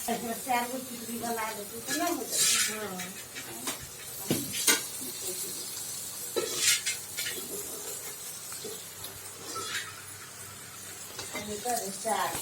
चार गोष्टी तुम्ही बनायला तर नाही होत. आणि कर चार